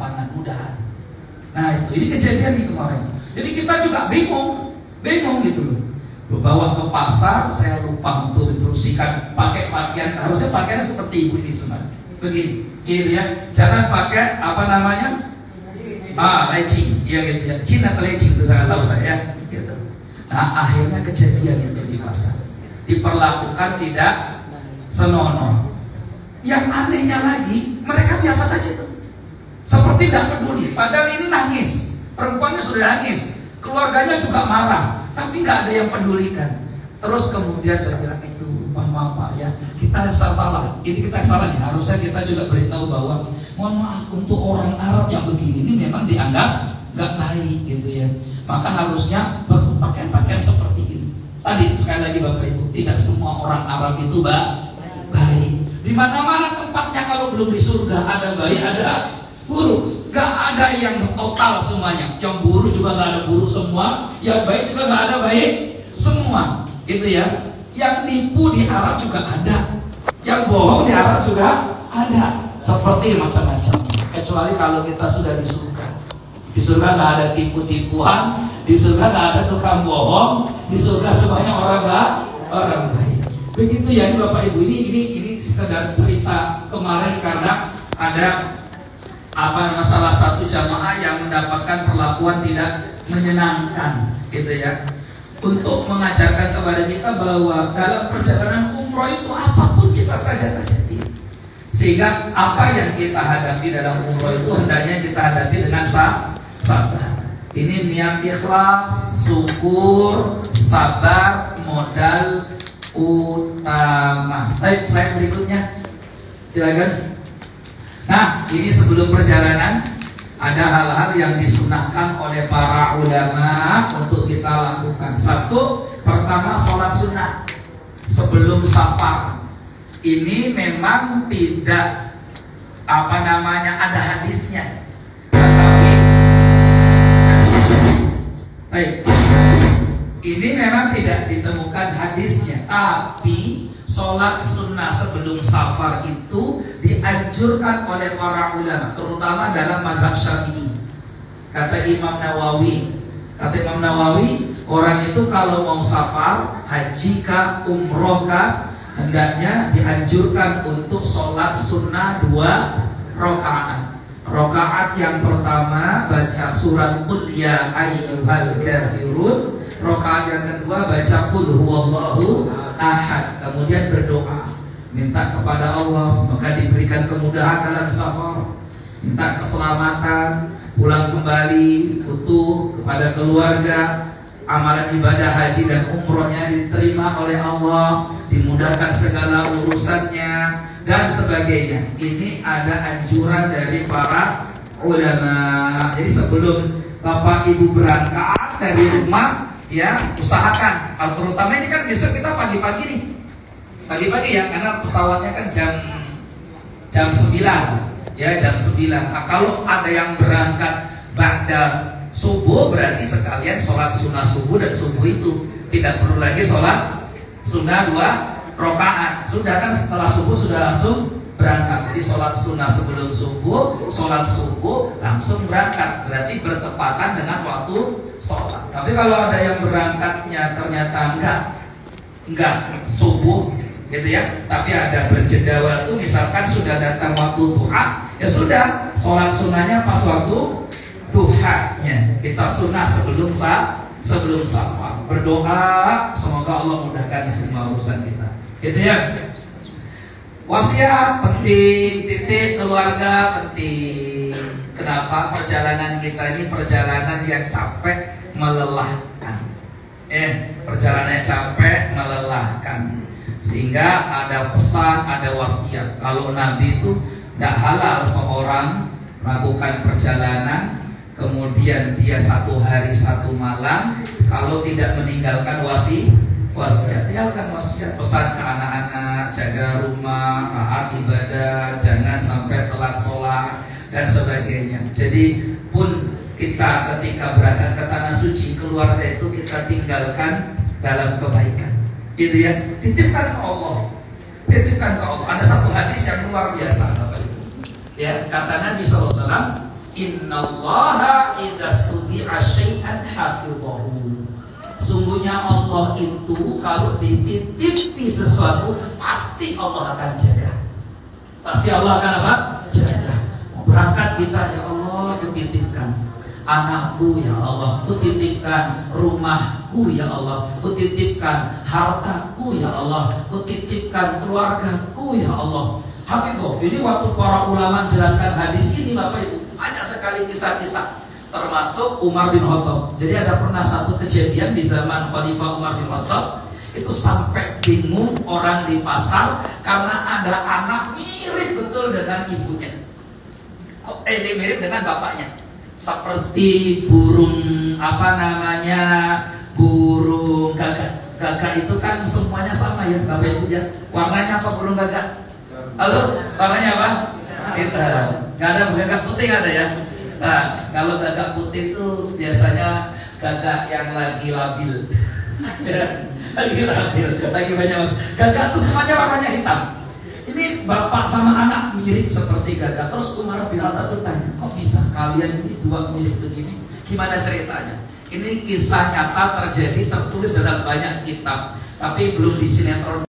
berlapangan mudahan. Nah itu, ini kejadian nih kemarin. Jadi kita juga bingung gitu loh. Bawa ke pasar, saya lupa untuk instruksikan pakai pakaian, harusnya pakaiannya seperti ibu ini semua. Begini, gitu ya. Jangan pakai apa namanya? Legging, ya gitu ya. Cin atau legging itu sangat tahu saya. Gitu. Nah akhirnya kejadian itu di pasar, diperlakukan tidak senonoh. Yang anehnya lagi, mereka biasa saja tuh, seperti tidak peduli. Padahal ini nangis, perempuannya sudah nangis, keluarganya juga marah, tapi nggak ada yang pedulikan. Terus kemudian saya bilang itu, maaf ya, kita salah. Ini kita salah nih. Harusnya kita juga beritahu bahwa mohon maaf untuk orang Arab yang begini ini memang dianggap nggak baik gitu ya. Maka harusnya pakaian seperti ini. Tadi sekali lagi Bapak Ibu, tidak semua orang Arab itu baik. Di mana-mana tempatnya kalau belum di surga ada baik, ada buruk. Gak ada yang total semuanya. Yang buruk juga gak ada buruk semua, yang baik juga gak ada baik semua, gitu ya. Yang nipu di Arab juga ada, yang bohong di Arab juga ada. Seperti macam-macam. Kecuali kalau kita sudah di surga. Di surga gak ada tipu-tipuan, di surga gak ada tukang bohong, di surga semuanya orang baik. Begitu ya Bapak Ibu, ini sekedar cerita kemarin karena ada salah satu jamaah yang mendapatkan perlakuan tidak menyenangkan, gitu ya. Untuk mengajarkan kepada kita bahwa dalam perjalanan umroh itu apapun bisa saja terjadi. Sehingga apa yang kita hadapi dalam umroh itu hendaknya kita hadapi dengan sabar. Ini niat ikhlas, syukur, sabar, modal utama. Baik, slide berikutnya, silakan. Nah, ini sebelum perjalanan ada hal-hal yang disunahkan oleh para ulama untuk kita lakukan. Satu, pertama sholat sunnah sebelum safar. Ini memang tidak ada hadisnya. Baik. Ini memang tidak ditemukan hadisnya, tapi sholat sunnah sebelum safar itu dianjurkan oleh para ulama, terutama dalam mazhab Syafi'i. Kata Imam Nawawi, orang itu kalau mau safar, haji kah, umroh kah, hendaknya dianjurkan untuk sholat sunnah 2 rakaat. Rakaat yang pertama baca surat Qul ya ayyuhal kafirun. Rakaat yang kedua baca Qul huwallahu ahad. Kemudian berdoa, minta kepada Allah semoga diberikan kemudahan dalam safar, minta keselamatan, pulang kembali utuh kepada keluarga, amalan ibadah haji dan umrohnya diterima oleh Allah, dimudahkan segala urusannya dan sebagainya. Ini ada anjuran dari para ulama. Jadi sebelum Bapak Ibu berangkat dari rumah, ya usahakan, terutama ini kan besok kita pagi-pagi nih, pagi-pagi ya, karena pesawatnya kan jam 9 ya, jam 9. Nah, kalau ada yang berangkat ba'da subuh, berarti sekalian sholat sunnah subuh dan subuh itu tidak perlu lagi sholat sunnah 2 rakaat. Sudah kan setelah subuh sudah langsung berangkat. Jadi sholat sunnah sebelum subuh, sholat subuh langsung berangkat, berarti bertepatan dengan waktu sholat. Tapi kalau ada yang berangkatnya ternyata enggak subuh gitu ya, tapi ada berjeda waktu, misalkan sudah datang waktu duha, ya sudah sholat sunnahnya pas waktu duhanya. Kita sunnah sebelum safar, berdoa semoga Allah mudahkan semua urusan kita, gitu ya. Wasiat penting, titip keluarga penting. Kenapa? Perjalanan kita ini perjalanan yang capek, melelahkan. Perjalanan capek, melelahkan. Sehingga ada pesan, ada wasiat. Kalau Nabi itu tidak halal seorang melakukan perjalanan kemudian dia 1 hari 1 malam kalau tidak meninggalkan wasiat. Tinggalkan wasiat, pesan ke anak-anak, jaga rumah, taat ibadah, jangan sampai telat sholat dan sebagainya. Jadi pun kita ketika berangkat ke tanah suci, keluarga itu kita tinggalkan dalam kebaikan, gitu ya. Titipkan ke Allah, titipkan ke Allah. Ada satu hadis yang luar biasa, Bapak Ibu. Ya, kata Nabi SAW, Innallaha idza studi'a syai'an hafidhahu. Sungguhnya Allah itu kalau dititipi sesuatu pasti Allah akan jaga. Pasti Allah akan apa? Jaga. Berangkat kita, ya Allah, kutitipkan anakku, ya Allah, kutitipkan rumahku, ya Allah, kutitipkan hartaku, ya Allah, kutitipkan keluargaku, ya Allah. Hafidho. Ini waktu para ulama menjelaskan hadis ini, Bapak Ibu, banyak sekali kisah-kisah, termasuk Umar bin Khattab. Jadi ada pernah satu kejadian di zaman Khalifah Umar bin Khattab, itu sampai bingung orang di pasar karena ada anak mirip betul dengan ibunya. Kok ini mirip dengan bapaknya? Seperti burung burung gagak. Gagak itu kan semuanya sama ya, Bapak Ibu ya. Warnanya apa burung gagak? Halo, warnanya apa? Hitam. Gak ada gagak putih, ada ya. Nah, kalau gagak putih itu biasanya gagak yang lagi labil. Ya, lagi labil, lagi banyak mas. Gagak itu semuanya warnanya hitam. Ini bapak sama anak mirip seperti gagak. Terus Umar bin Khattab itu tanya, kok bisa kalian ini dua mirip begini? Gimana ceritanya? Ini kisah nyata terjadi, tertulis dalam banyak kitab, tapi belum disinetron.